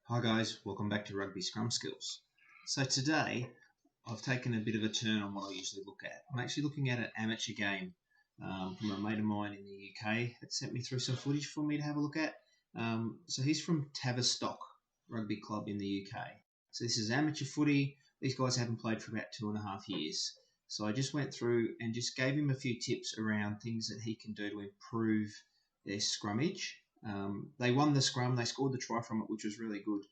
Hi guys, welcome back to Rugby Scrum Skills. So today I've taken a bit of a turn on what I usually look at. I'm actually looking at an amateur game from a mate of mine in the UK that sent me through some footage for me to have a look at. So he's from Tavistock Rugby Club in the UK. So this is amateur footy. These guys haven't played for about 2.5 years. So I just went through and just gave him a few tips around things that he can do to improve their scrummage. They won the scrum, they scored the try from it, which was really good.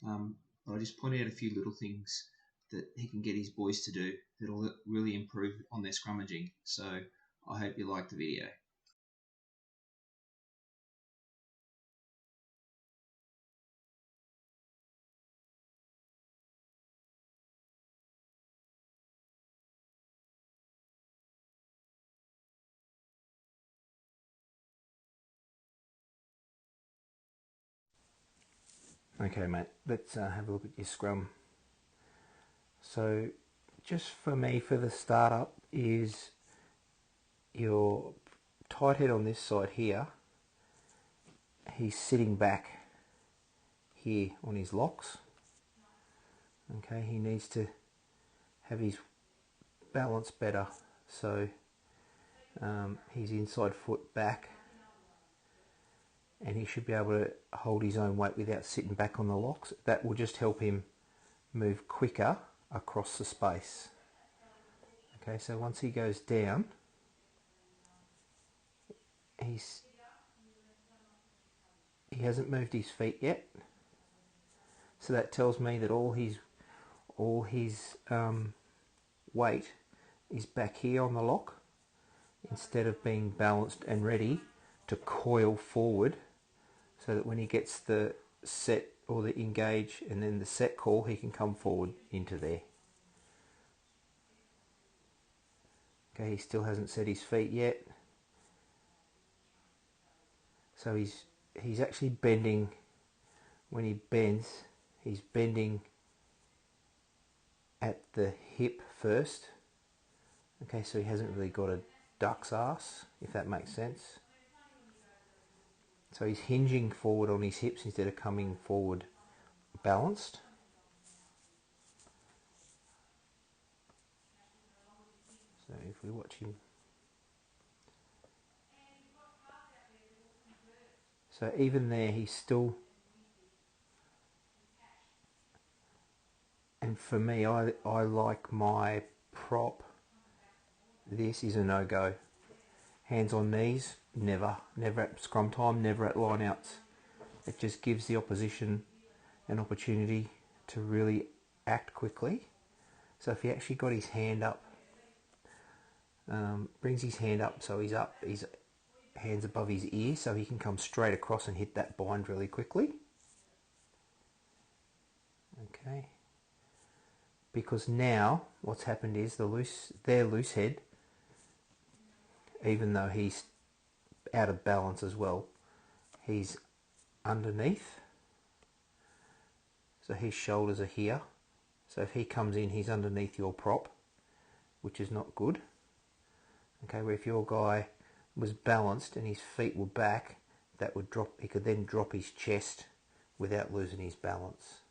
But I just pointed out a few little things that he can get his boys to do that'll really improve on their scrummaging. So I hope you like the video. Okay, mate, let's have a look at your scrum. So just for me, for the startup, is your tight head on this side here. He's sitting back here on his locks. Okay, he needs to have his balance better. So his inside foot back, and he should be able to hold his own weight without sitting back on the locks. That will just help him move quicker across the space. Okay, so once he goes down, he hasn't moved his feet yet, so that tells me that all his weight is back here on the lock, instead of being balanced and ready to coil forward, so that when he gets the set or the engage and then the set call, he can come forward into there. Okay, he still hasn't set his feet yet, so he's actually bending. When he bends, he's bending at the hip first. Okay, so he hasn't really got a duck's ass, if that makes sense. So he's hinging forward on his hips instead of coming forward balanced. So if we watch him, so even there he's still, and for me, I like my prop. This is a no-go. Hands on knees, never at scrum time, never at line outs. It just gives the opposition an opportunity to really act quickly. So if he actually got his hand up, brings his hand up, so he's up, his hands above his ear, so he can come straight across and hit that bind really quickly. Okay. Because now what's happened is their loose head, even though he's out of balance as well, he's underneath. So his shoulders are here. So if he comes in, he's underneath your prop, which is not good. Okay, where if your guy was balanced and his feet were back, that would drop. He could then drop his chest without losing his balance.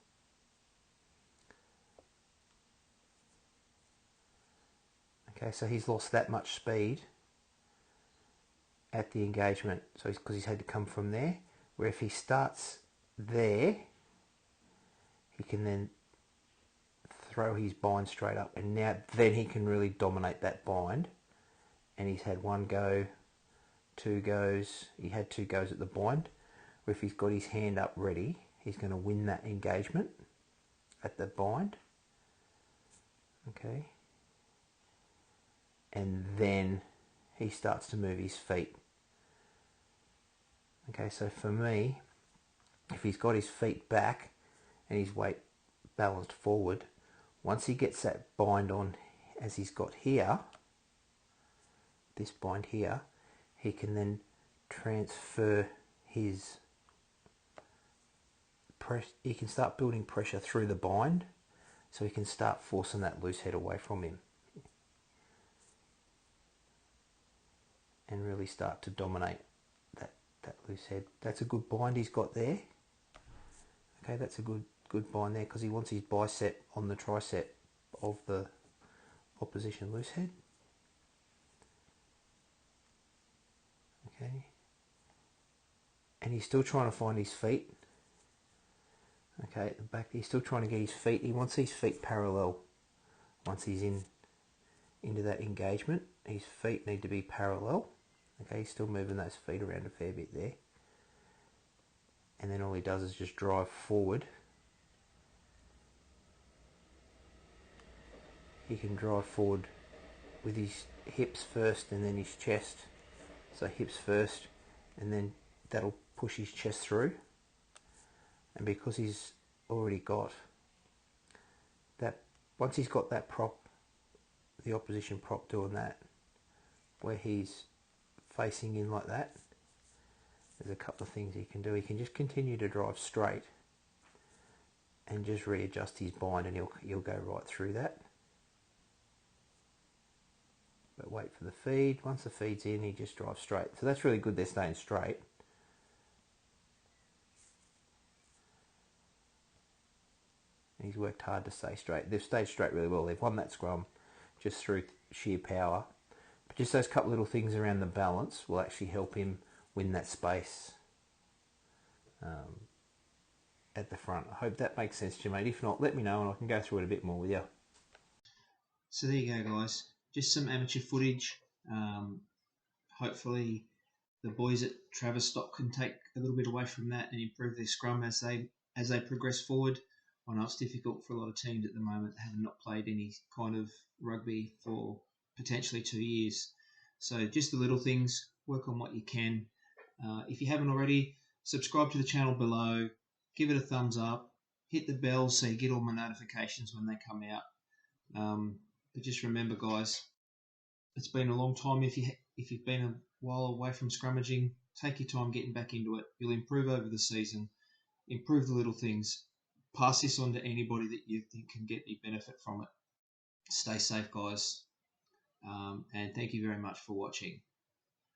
Okay, so he's lost that much speed at the engagement, so because he's had to come from there, where if he starts there, he can then throw his bind straight up, and now then he can really dominate that bind. And he's had one go, two goes, he had two goes at the bind, where if he's got his hand up ready, he's going to win that engagement at the bind. Okay, and then he starts to move his feet. Okay, so for me, if he's got his feet back and his weight balanced forward, once he gets that bind on as he's got here, this bind here, he can then transfer his he can start building pressure through the bind, so he can start forcing that loose head away from him and really start to dominate that loose head. That's a good bind he's got there. Okay, that's a good bind there because he wants his bicep on the tricep of the opposition loose head. Okay, and he's still trying to find his feet. Okay, at the back, he's still trying to get his feet. He wants his feet parallel once he's into that engagement. His feet need to be parallel. Okay, he's still moving those feet around a fair bit there. And then all he does is just drive forward. He can drive forward with his hips first and then his chest. So hips first, and then that'll push his chest through. And because he's already got that, once he's got that prop, the opposition prop doing that, where he's facing in like that, there's a couple of things he can do. He can just continue to drive straight and just readjust his bind, and he'll go right through that. But wait for the feed. Once the feed's in, he just drives straight. So that's really good, they're staying straight. And he's worked hard to stay straight. They've stayed straight really well. They've won that scrum just through sheer power. But just those couple little things around the balance will actually help him win that space at the front. I hope that makes sense to you, mate. If not, let me know and I can go through it a bit more with you. So there you go, guys. Just some amateur footage. Hopefully the boys at Traverstock can take a little bit away from that and improve their scrum as they progress forward. I know it's difficult for a lot of teams at the moment that have not played any kind of rugby for potentially 2 years. So just the little things, work on what you can. If you haven't already, subscribe to the channel below, give it a thumbs up, hit the bell so you get all my notifications when they come out. But just remember, guys, it's been a long time. If you've been a while away from scrummaging, take your time getting back into it. You'll improve over the season, improve the little things. Pass this on to anybody that you think can get any benefit from it. Stay safe, guys, and thank you very much for watching.